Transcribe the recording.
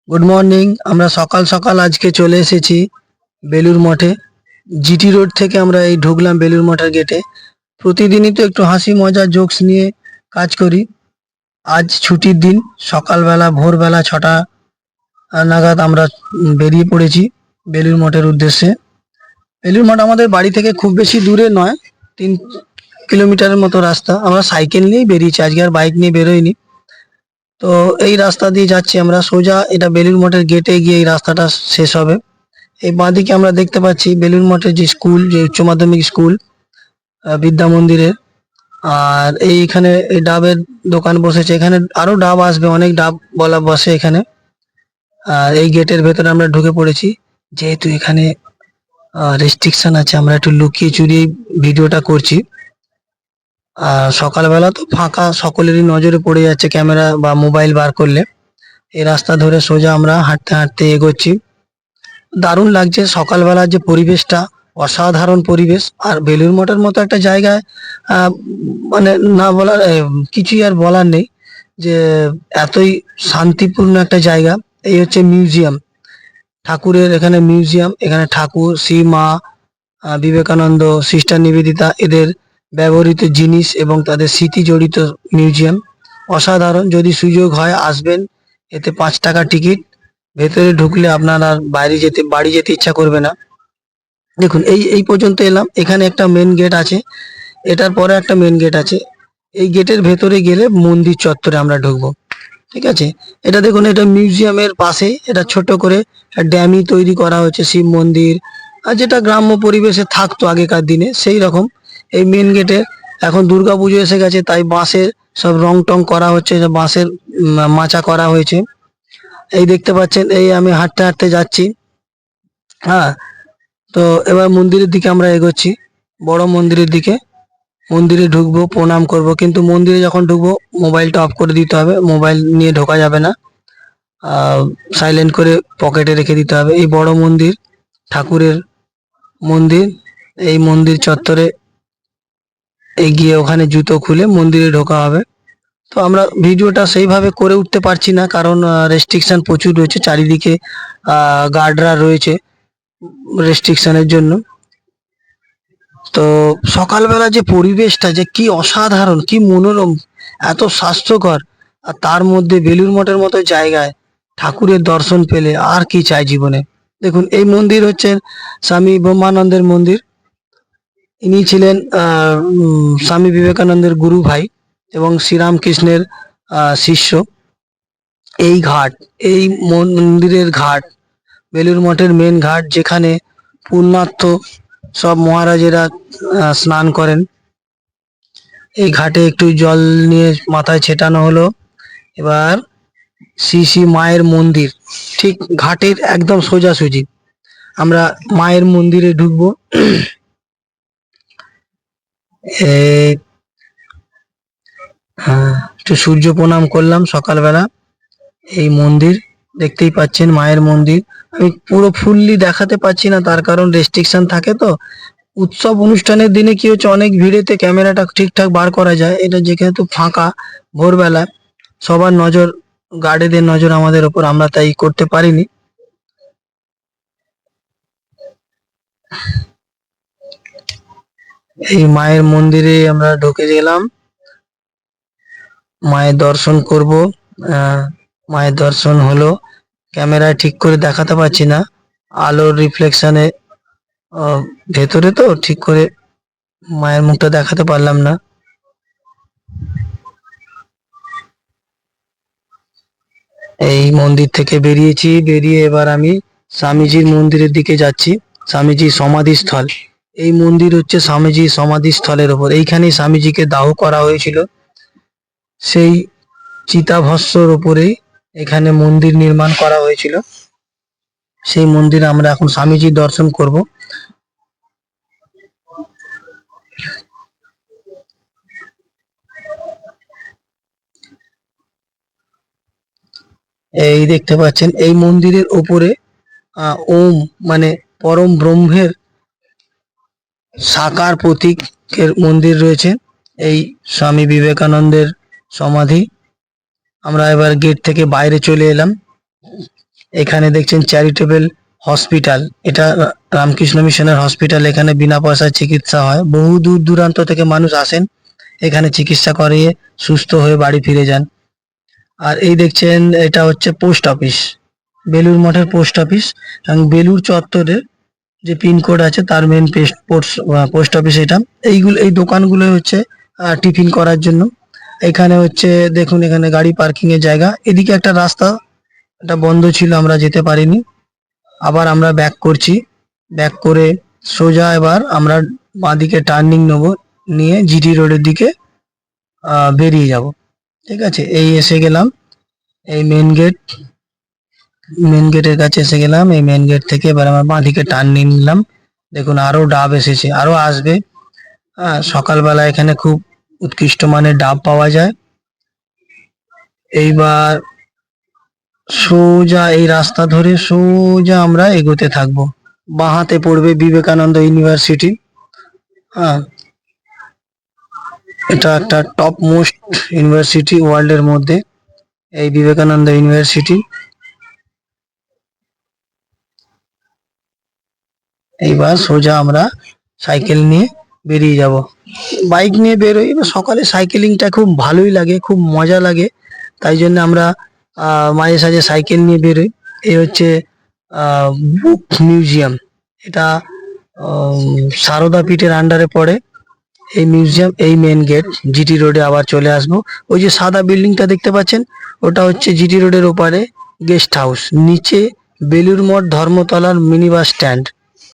Good morning. আমরা সকাল সকাল আজকে চলে এসেছি বেলুর মঠে। জিটি রোড থেকে আমরা এই ঢুকলাম বেলুর মঠের গেটে। প্রতিদিনই তো একটু হাসি মজা জোকস নিয়ে কাজ করি। আজ ছুটির দিন, সকালবেলা ভোরবেলা 6টা নাগাদ আমরা বেরিয়ে পড়েছি বেলুর মঠের উদ্দেশ্যে। বেলুর মঠ আমাদের বাড়ি থেকে খুব বেশি দূরে নয়, 3 কিলোমিটারের মতো রাস্তা। আমরা সাইকেল নিয়েই বেরিয়েছি, আজকে আর বাইক নিয়ে বেরোইনি। তো এই রাস্তা দিয়ে যাচ্ছি আমরা সোজা, এটা বেলুর মঠের গেটে গিয়ে এই রাস্তাটা শেষ হবে। এই বাঁদিকে আমরা দেখতে পাচ্ছি বেলুর মঠের যে স্কুল, যে উচ্চ মাধ্যমিক স্কুল, বিদ্যা মন্দিরের। আর এইখানে এই ডাবের দোকান বসেছে, এখানে আরো ডাব আসবে, অনেক ডাব বলা বসে এখানে। আর এই গেটের ভেতরে আমরা ঢুকে পড়েছি। যেহেতু এখানে রেস্ট্রিকশন আছে, আমরা একটু লুকিয়ে চুরিয়ে ভিডিওটা করছি। আর সকালবেলা তো ফাঁকা, সকলেরই নজরে পড়ে যাচ্ছে ক্যামেরা বা মোবাইল বার করলে। এই রাস্তা ধরে সোজা আমরা হাঁটতে হাঁটতে এগোচ্ছি। দারুণ লাগছে সকালবেলার যে পরিবেশটা, অসাধারণ পরিবেশ। আর বেলুড় মঠের মতো একটা জায়গায় মানে না বলার কিছুই আর বলার নেই, যে এতই শান্তিপূর্ণ একটা জায়গা। এই হচ্ছে মিউজিয়াম, ঠাকুরের এখানে মিউজিয়াম। এখানে ঠাকুর, শ্রী মা বিবেকানন্দ, সিস্টার নিবেদিতা, এদের ব্যবহৃত জিনিস এবং তাদের স্মৃতি জড়িত মিউজিয়াম। অসাধারণ, যদি সুযোগ হয় আসবেন। এতে 5 টাকা টিকিট। ভেতরে ঢুকলে আপনার আর বাড়ি যেতে ইচ্ছা করবে না। দেখুন, এই এই পর্যন্ত এলাম, এখানে একটা মেন গেট আছে, এটার পরে একটা মেন গেট আছে। এই গেটের ভেতরে গেলে মন্দির চত্বরে আমরা ঢুকবো। ঠিক আছে, এটা দেখুন, এটা মিউজিয়ামের পাশে এটা ছোট করে ড্যামি তৈরি করা হয়েছে, শিব মন্দির। আর যেটা গ্রাম্য পরিবেশে থাকতো আগেকার দিনে সেই রকম। এই মেন গেটে এখন দুর্গাপুজো এসে গেছে, তাই বাঁশের সব রং টং করা হচ্ছে, যে বাঁশের মাচা করা হয়েছে। এই দেখতে পাচ্ছেন, এই আমি হাঁটতে হাঁটতে যাচ্ছি। হ্যাঁ, তো এবার মন্দিরের দিকে আমরা এগোচ্ছি, বড় মন্দিরের দিকে। মন্দিরে ঢুকবো, প্রণাম করব, কিন্তু মন্দিরে যখন ঢুকবো মোবাইলটা অফ করে দিতে হবে, মোবাইল নিয়ে ঢোকা যাবে না। সাইলেন্ট করে পকেটে রেখে দিতে হবে। এই বড় মন্দির, ঠাকুরের মন্দির। এই মন্দির চত্বরে এগিয়ে ওখানে জুতো খুলে মন্দিরে ঢোকা হবে। তো আমরা ভিডিওটা সেইভাবে করে উঠতে পারছি না, কারণ রেস্ট্রিকশন প্রচুর রয়েছে চারিদিকে, গার্ডরা রয়েছে রেস্ট্রিকশনের জন্য। তো সকালবেলা যে পরিবেশটা যে কি অসাধারণ, কি মনোরম, এত স্বাস্থ্যকর। আর তার মধ্যে বেলুড় মঠের মতো জায়গায় ঠাকুরের দর্শন পেলে আর কি চাই জীবনে। দেখুন, এই মন্দির হচ্ছে স্বামী ব্রহ্মানন্দের মন্দির। ইনি ছিলেন স্বামী বিবেকানন্দের গুরু ভাই এবং শ্রীরামকৃষ্ণের শিষ্য। এই ঘাট, এই মন্দিরের ঘাট, বেলুড় মঠের মেন ঘাট, যেখানে পুণ্যার্থ সব মহারাজেরা স্নান করেন। এই ঘাটে একটু জল নিয়ে মাথায় ছেটানো হলো। এবার শ্রী শ্রী মায়ের মন্দির ঠিক ঘাটের একদম সোজাসুজি। আমরা মায়ের মন্দিরে ঢুকবো। এই একটু সূর্য প্রণাম করলাম সকালবেলা। এই মন্দির দেখতেই পাচ্ছেন, মায়ের মন্দির। আমি পুরো ফুললি দেখাতে পাচ্ছি না, তার কারণ রেস্ট্রিকশন থাকে তো। উৎসব অনুষ্ঠানের দিনে কি হচ্ছে, অনেক ভিড়েতে ক্যামেরাটা ঠিকঠাক বার করা যায়। এটা যেহেতু ফাঁকা, ভোরবেলা, সবার নজর, গার্ডেদের নজর আমাদের ওপর, আমরা তাই করতে পারিনি। এই মায়ের মন্দিরে আমরা ঢুকে গেলাম, মায়ের দর্শন করব। মায়ের দর্শন হলো, ক্যামেরায় ঠিক করে দেখাতে পারছি না, আলোর রিফ্লেকশনে ভেতরে তো ঠিক করে মায়ের মুখটা দেখাতে পারলাম না। এই মন্দির থেকে বেরিয়েছি, বেরিয়ে এবার আমি স্বামীজির মন্দিরের দিকে যাচ্ছি, স্বামীজির সমাধিস্থল। এই মন্দির হচ্ছে স্বামীজির সমাধিস্থলের ওপর, এইখানেই স্বামীজিকে দাহ করা হয়েছিল। সেই চিতাভস্মর ওপরেই এখানে মন্দির নির্মাণ করা হয়েছিল। সেই মন্দিরে আমরা এখন স্বামীজির দর্শন করব। এই দেখতে পাচ্ছেন, এই মন্দিরের ওপরে ওম মানে পরম ব্রহ্মের সাকার প্রতীকের মন্দির রয়েছে। এই স্বামী বিবেকানন্দের সমাধি। আমরা এবার গেট থেকে বাইরে চলে এলাম। এখানে দেখছেন চ্যারিটেবল হসপিটাল, এটা রামকৃষ্ণ মিশনের হসপিটাল। এখানে বিনা পয়সায় চিকিৎসা হয়, বহু দূর দূরান্ত থেকে মানুষ আসেন এখানে চিকিৎসা করিয়ে সুস্থ হয়ে বাড়ি ফিরে যান। আর এই দেখছেন এটা হচ্ছে পোস্ট অফিস, বেলুর মঠের পোস্ট অফিস, এবং বেলুর চত্বরের যে পিনকোড আছে তার মেন পোস্ট অফিস এটা। এই দোকানগুলো হচ্ছে টিফিন করার জন্য। এখানে হচ্ছে দেখুন, এখানে গাড়ি পার্কিং এর জায়গা। এদিকে একটা রাস্তা, এটা বন্ধ ছিল, আমরা যেতে পারিনি। আবার আমরা ব্যাক করছি, ব্যাক করে সোজা এবার আমরা বাঁদিকে টার্নিং নেব, নিয়ে জিটি রোডের দিকে বেরিয়ে যাব। ঠিক আছে, এই এসে গেলাম এই মেন গেটের কাছে এসে গেলাম। এই মেন গেট থেকে এবার আমরা বাঁদিকে টার্নিং নিলাম। দেখুন আরো ডাব এসেছে, আরো আসবে। হ্যাঁ, সকালবেলা এখানে খুব উৎকৃষ্ট মানের ডাব পাওয়া যায়। এইবার সোজা এই রাস্তা ধরে সোজা আমরা এগোতে থাকবো। বাঁ হাতে পড়বে বিবেকানন্দ ইউনিভার্সিটি। হ্যাঁ, এটা একটা টপ মোস্ট ইউনিভার্সিটি ওয়ার্ল্ডের মধ্যে, এই বিবেকানন্দ ইউনিভার্সিটি। এইবার সোজা আমরা সাইকেল নিয়ে বেরিয়ে যাব। বাইক নিয়ে বেরোই, এবার সকালে সাইকেলিংটা খুব ভালোই লাগে, খুব মজা লাগে, তাই জন্য আমরা মাঝে সাঝে সাইকেল নিয়ে বেরোই। এই হচ্ছে বুক মিউজিয়াম, এটা সারদা পীঠের আন্ডারে পড়ে এই মিউজিয়াম। এই মেন গেট, জিটি রোডে আবার চলে আসবো। ওই যে সাদা বিল্ডিংটা দেখতে পাচ্ছেন, ওটা হচ্ছে জিটি রোডের ওপারে গেস্ট হাউস, নিচে বেলুর মঠ ধর্মতলার মিনি বাস স্ট্যান্ড।